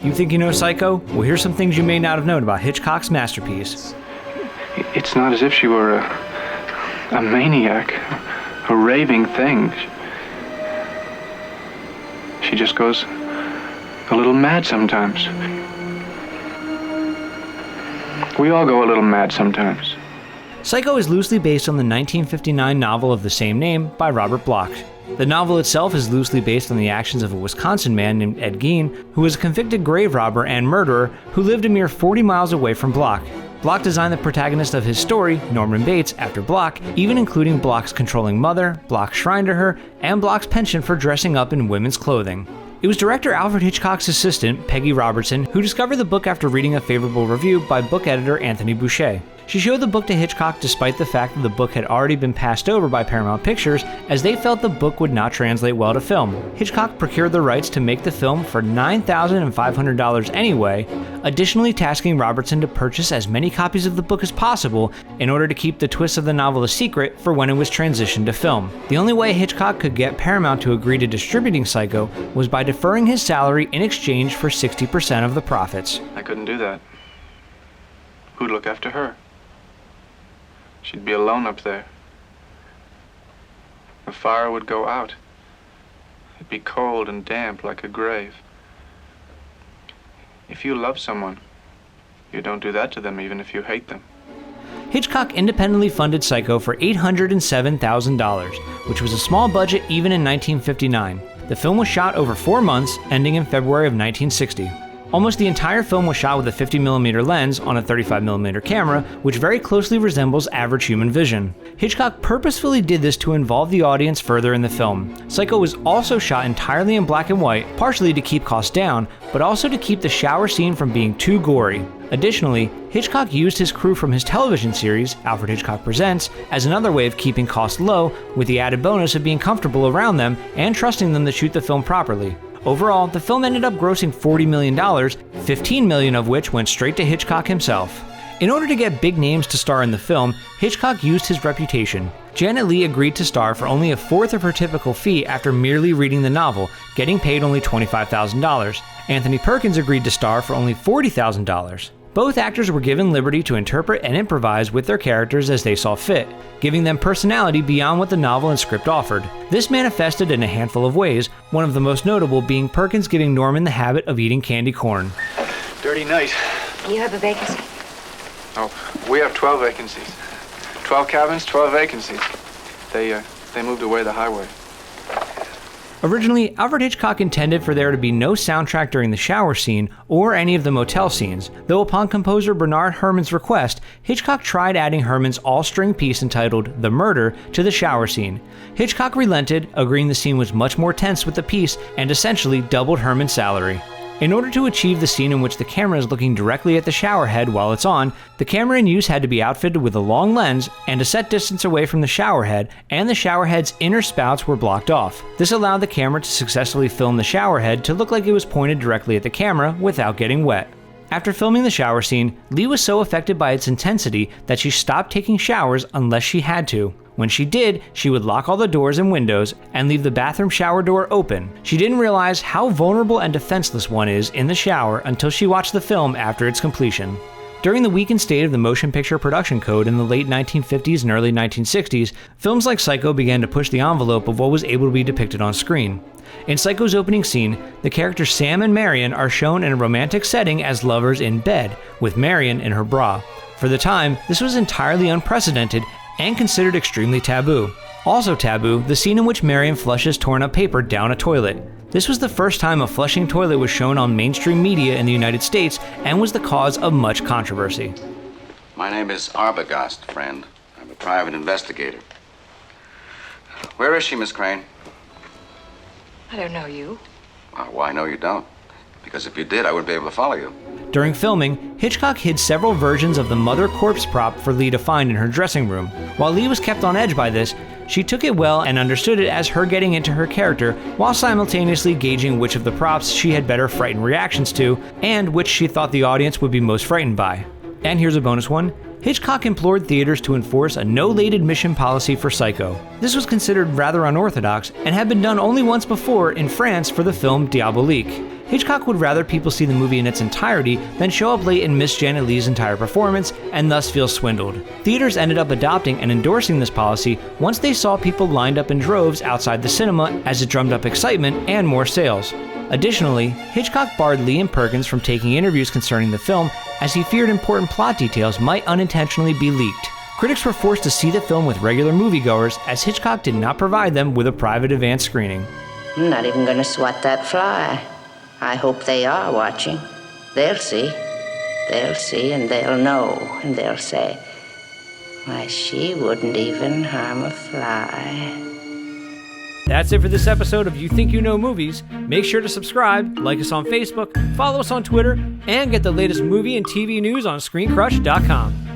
You think you know Psycho? Well, here's some things you may not have known about Hitchcock's masterpiece. It's not as if she were a maniac, a raving thing. She just goes a little mad sometimes. We all go a little mad sometimes. Psycho is loosely based on the 1959 novel of the same name by Robert Bloch. The novel itself is loosely based on the actions of a Wisconsin man named Ed Gein, who was a convicted grave robber and murderer who lived a mere 40 miles away from Bloch. Bloch designed the protagonist of his story, Norman Bates, after Bloch, even including Bloch's controlling mother, Bloch's shrine to her, and Bloch's penchant for dressing up in women's clothing. It was director Alfred Hitchcock's assistant, Peggy Robertson, who discovered the book after reading a favorable review by book editor Anthony Boucher. She showed the book to Hitchcock despite the fact that the book had already been passed over by Paramount Pictures, as they felt the book would not translate well to film. Hitchcock procured the rights to make the film for $9,500 anyway, additionally tasking Robertson to purchase as many copies of the book as possible in order to keep the twist of the novel a secret for when it was transitioned to film. The only way Hitchcock could get Paramount to agree to distributing Psycho was by deferring his salary in exchange for 60% of the profits. I couldn't do that. Who'd look after her? She'd be alone up there. The fire would go out. It'd be cold and damp like a grave. If you love someone, you don't do that to them even if you hate them. Hitchcock independently funded Psycho for $807,000, which was a small budget even in 1959. The film was shot over 4 months, ending in February of 1960. Almost the entire film was shot with a 50mm lens on a 35mm camera, which very closely resembles average human vision. Hitchcock purposefully did this to involve the audience further in the film. Psycho was also shot entirely in black and white, partially to keep costs down, but also to keep the shower scene from being too gory. Additionally, Hitchcock used his crew from his television series, Alfred Hitchcock Presents, as another way of keeping costs low, with the added bonus of being comfortable around them and trusting them to shoot the film properly. Overall, the film ended up grossing $40 million, $15 million of which went straight to Hitchcock himself. In order to get big names to star in the film, Hitchcock used his reputation. Janet Leigh agreed to star for only a fourth of her typical fee after merely reading the novel, getting paid only $25,000. Anthony Perkins agreed to star for only $40,000. Both actors were given liberty to interpret and improvise with their characters as they saw fit, giving them personality beyond what the novel and script offered. This manifested in a handful of ways, one of the most notable being Perkins giving Norman the habit of eating candy corn. Dirty night. You have a vacancy? Oh, we have 12 vacancies. 12 cabins, 12 vacancies. They moved away the highway. Originally, Alfred Hitchcock intended for there to be no soundtrack during the shower scene or any of the motel scenes, though upon composer Bernard Herrmann's request, Hitchcock tried adding Herrmann's all-string piece entitled The Murder to the shower scene. Hitchcock relented, agreeing the scene was much more tense with the piece and essentially doubled Herrmann's salary. In order to achieve the scene in which the camera is looking directly at the shower head while it's on, the camera in use had to be outfitted with a long lens and a set distance away from the shower head, and the shower head's inner spouts were blocked off. This allowed the camera to successfully film the shower head to look like it was pointed directly at the camera without getting wet. After filming the shower scene, Leigh was so affected by its intensity that she stopped taking showers unless she had to. When she did, she would lock all the doors and windows and leave the bathroom shower door open. She didn't realize how vulnerable and defenseless one is in the shower until she watched the film after its completion. During the weakened state of the motion picture production code in the late 1950s and early 1960s, films like Psycho began to push the envelope of what was able to be depicted on screen. In Psycho's opening scene, the characters Sam and Marion are shown in a romantic setting as lovers in bed, with Marion in her bra. For the time, this was entirely unprecedented and considered extremely taboo. Also taboo, the scene in which Marion flushes torn up paper down a toilet. This was the first time a flushing toilet was shown on mainstream media in the United States and was the cause of much controversy. My name is Arbogast, friend. I'm a private investigator. Where is she, Miss Crane? I don't know you. Why, no, you don't. Because if you did, I wouldn't be able to follow you. During filming, Hitchcock hid several versions of the mother corpse prop for Leigh to find in her dressing room. While Leigh was kept on edge by this, she took it well and understood it as her getting into her character while simultaneously gauging which of the props she had better frightened reactions to and which she thought the audience would be most frightened by. And here's a bonus one. Hitchcock implored theaters to enforce a no late admission policy for Psycho. This was considered rather unorthodox and had been done only once before in France for the film Diabolique. Hitchcock would rather people see the movie in its entirety than show up late and miss Janet Leigh's entire performance and thus feel swindled. Theaters ended up adopting and endorsing this policy once they saw people lined up in droves outside the cinema, as it drummed up excitement and more sales. Additionally, Hitchcock barred Liam Perkins from taking interviews concerning the film, as he feared important plot details might unintentionally be leaked. Critics were forced to see the film with regular moviegoers, as Hitchcock did not provide them with a private advance screening. I'm not even going to swat that fly. I hope they are watching. They'll see. They'll see and they'll know, and they'll say, why, she wouldn't even harm a fly. That's it for this episode of You Think You Know Movies. Make sure to subscribe, like us on Facebook, follow us on Twitter, and get the latest movie and TV news on ScreenCrush.com.